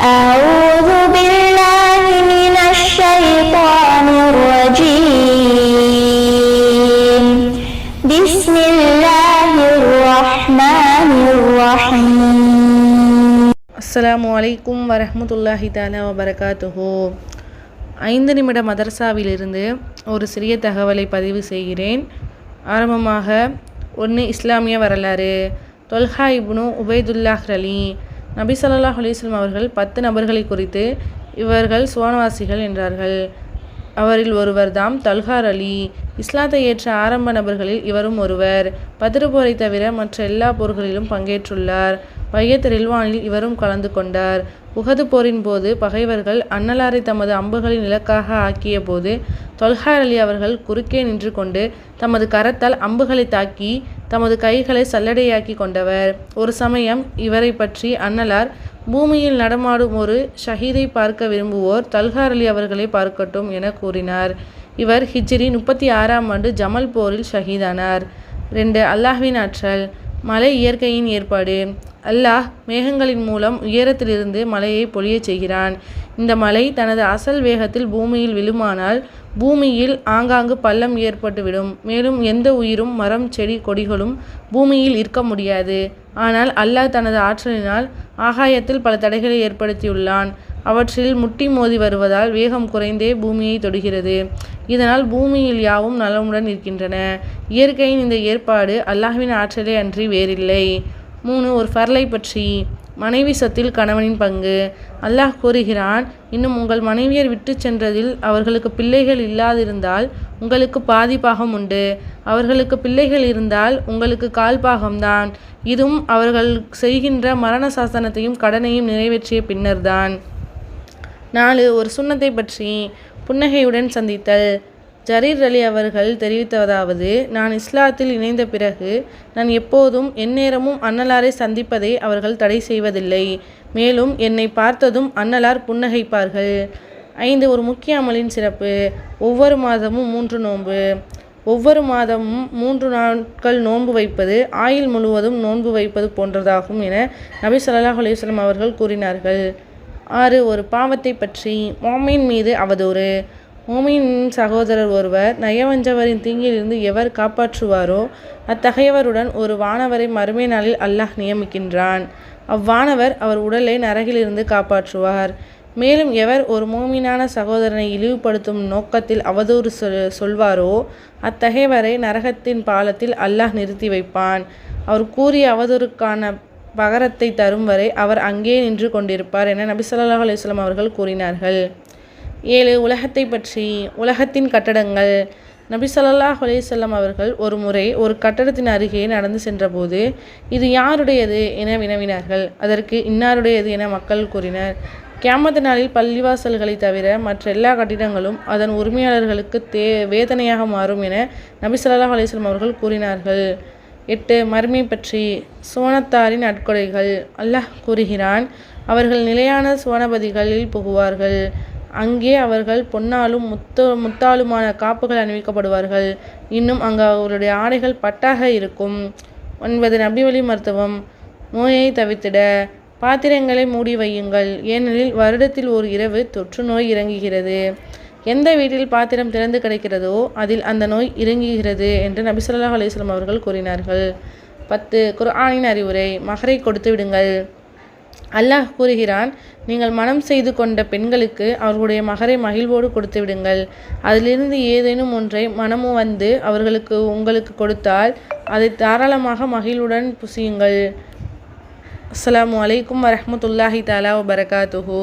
أعوذ بالله من الشيطان الرجيم بسم الله الرحمن الرحيم அஸ்ஸலாமு அலைக்கும் வரஹ்மத்துல்லாஹி தஆலா வபரகாத்துஹு. 5 நிமிட மதரசாவிலிருந்து ஒரு சிறிய தகவலை பதிவு செய்கிறேன். ஆரம்பமாக 1 இஸ்லாமிய வரலாறு. தொல்ஹா இப்னு உபைதுல்லாஹ் ரலி நபி ஸல்லல்லாஹு அலைஹி வஸல்லம் அவர்கள் 10 நபர்களை குறித்து இவர்கள் சுவனவாசிகள் என்றார்கள். அவரில் ஒருவர் தாம் தல்ஹா அலி. இஸ்லாத்தை ஏற்ற ஆரம்ப நபர்களில் இவரும் ஒருவர். பத்ர் போரை தவிர மற்ற எல்லா போர்களிலும் பங்கேற்றுள்ளார். பையத் ரில்வானில் இவரும் கலந்து கொண்டார். உஹது போரின் போது பகைவர்கள் அன்னலாரை தமது அம்புகளின் இலக்காக ஆக்கிய போது தொல்ஹா அலி அவர்கள் குறுக்கே நின்று கொண்டு தமது கரத்தால் அம்புகளை தாக்கி தமது கைகளை சல்லடையாக்கி கொண்டவர். ஒரு சமயம் இவரை பற்றி அன்னலார், பூமியில் நடமாடும் ஒரு ஷஹீதை பார்க்க விரும்புவோர் தல்ஹா அலி அவர்களை பார்க்கட்டும் என கூறினார். இவர் ஹிஜ்ரி 36ஆம் ஆண்டு ஜமல் போரில் ஷஹீதானார். 2 அல்லாஹ்வின் ஆற்றல். மழை இயற்கையின் ஏற்பாடு. அல்லாஹ் மேகங்களின் மூலம் உயரத்திலிருந்து மழையை பொழியச் செய்கிறான். இந்த மழை தனது அசல் வேகத்தில் பூமியில் விழுமானால் பூமியில் ஆங்காங்கு பள்ளம் ஏற்பட்டுவிடும். மேலும் எந்த உயிரும் மரம் செடி கொடிகளும் பூமியில் இருக்க முடியாது. ஆனால் அல்லாஹ் தனது ஆற்றலினால் ஆகாயத்தில் பல தடைகளை ஏற்படுத்தியுள்ளான். அவற்றில் முட்டி மோதி வருவதால் வேகம் குறைந்தே பூமியை தொடுகிறது. இதனால் பூமியில் யாவும் நலமுடன் இருக்கின்றன. இயற்கையின் இந்த ஏற்பாடு அல்லாஹ்வின் ஆற்றலே அன்றி வேறில்லை. 3 ஒரு ஃபர்லை பற்றி. மனைவி சொத்தில் கணவனின் பங்கு. அல்லாஹ் கூறுகிறான், இன்னும் உங்கள் மனைவியர் விட்டு சென்றதில் அவர்களுக்கு பிள்ளைகள் இல்லாதிருந்தால் உங்களுக்கு பாதி பாகம் உண்டு. அவர்களுக்கு பிள்ளைகள் இருந்தால் உங்களுக்கு கால் பாகம்தான். இதுவும் அவர்கள் செய்கின்ற மரண சாசனத்தையும் கடனையும் நிறைவேற்றிய பின்னர்தான். 4 ஒரு சுன்னத்தை பற்றி. புன்னகையுடன் சந்தித்தல். ஜரீர் அலி அவர்கள் தெரிவித்ததாவது, நான் இஸ்லாத்தில் இணைந்த பிறகு நான் எப்போதும் எந்நேரமும் அன்னலாரை சந்திப்பதை அவர்கள் தடை செய்வதில்லை. மேலும் என்னை பார்த்ததும் அன்னலார் புன்னகைப்பார்கள். 5 ஒரு முக்கிய அமலின் சிறப்பு. ஒவ்வொரு மாதமும் 3 நோன்பு. ஒவ்வொரு மாதமும் 3 நாட்கள் நோன்பு வைப்பது ஆயுள் முழுவதும் நோன்பு வைப்பது போன்றதாகும் என நபி ஸல்லல்லாஹு அலைஹி வஸல்லம் அவர்கள் கூறினார்கள். 6 ஒரு பாவத்தை பற்றி. மோமின் மீது அவதூறு. மோமின் சகோதரர் ஒருவர் நயவஞ்சவரின் தீங்கிலிருந்து எவர் காப்பாற்றுவாரோ அத்தகையவருடன் ஒரு வானவரை மறுமை நாளில் அல்லாஹ் நியமிக்கின்றான். அவ்வானவர் அவர் உடலை நரகிலிருந்து காப்பாற்றுவார். மேலும் எவர் ஒரு மோமினான சகோதரனை இழிவுபடுத்தும் நோக்கத்தில் அவதூறு சொல்வாரோ அத்தகையவரை நரகத்தின் பாலத்தில் அல்லாஹ் நிறுத்தி வைப்பான். அவர் கூறிய அவதூறுக்கான பகரத்தை தரும் வரை அவர் அங்கே நின்று கொண்டிருப்பார் என நபி ஸல்லல்லாஹு அலைஹி வஸல்லம் அவர்கள் கூறினார்கள். 7 உலகத்தை பற்றி. உலகத்தின் கட்டடங்கள். நபி ஸல்லல்லாஹு அலைஹி வஸல்லம் அவர்கள் ஒரு முறை ஒரு கட்டடத்தின் அருகே நடந்து சென்றபோது இது யாருடையது என வினவினார்கள். அதற்கு இன்னாருடையது என மக்கள் கூறினர். கியாமத் நாளில் பள்ளிவாசல்களை தவிர மற்ற எல்லா கட்டிடங்களும் அதன் உரிமையாளர்களுக்கு வேதனையாக மாறும் என நபி ஸல்லல்லாஹு அலைஹி வஸல்லம் அவர்கள் கூறினார்கள். 8 மறுமை பற்றி. சுவனத்தாரின் நற்கொடைகள். அல்லாஹ் கூறுகிறான், அவர்கள் நிலையான சுவனபதிகளில் புகுவார்கள். அங்கே அவர்கள் பொன்னாலும் முத்தாலுமான காப்புகள் அணிவிக்கப்படுவார்கள். இன்னும் அங்கு அவர்களுடைய ஆடைகள் பட்டாக இருக்கும். 9 நபி வழி மருத்துவம். நோயை தவிர்த்திட. பாத்திரங்களை மூடி வையுங்கள், ஏனெனில் வருடத்தில் ஒரு இரவு தொற்று நோய் இறங்குகிறது. எந்த வீட்டில் பாத்திரம் திறந்து கிடைக்கிறதோ அதில் அந்த நோய் இறங்குகிறது என்று நபி ஸல்லல்லாஹு அலைஹி வஸல்லம் அவர்கள் கூறினார்கள். 10 குர்ஆனின் அறிவுரை. மஹரை கொடுத்து விடுங்கள். அல்லாஹ் கூறுகிறான், நீங்கள் மனம் செய்து கொண்ட பெண்களுக்கு அவர்களுடைய மகரை மகிழ்வோடு கொடுத்து விடுங்கள். அதிலிருந்து ஏதேனும் ஒன்றை மனமு வந்து அவர்களுக்கு உங்களுக்கு கொடுத்தால் அதை தாராளமாக மகிழ்வுடன் புசியுங்கள். அஸ்ஸலாமு அலைக்கும் வரஹ்மத்துல்லாஹி தஆலா வபரகாத்துஹு.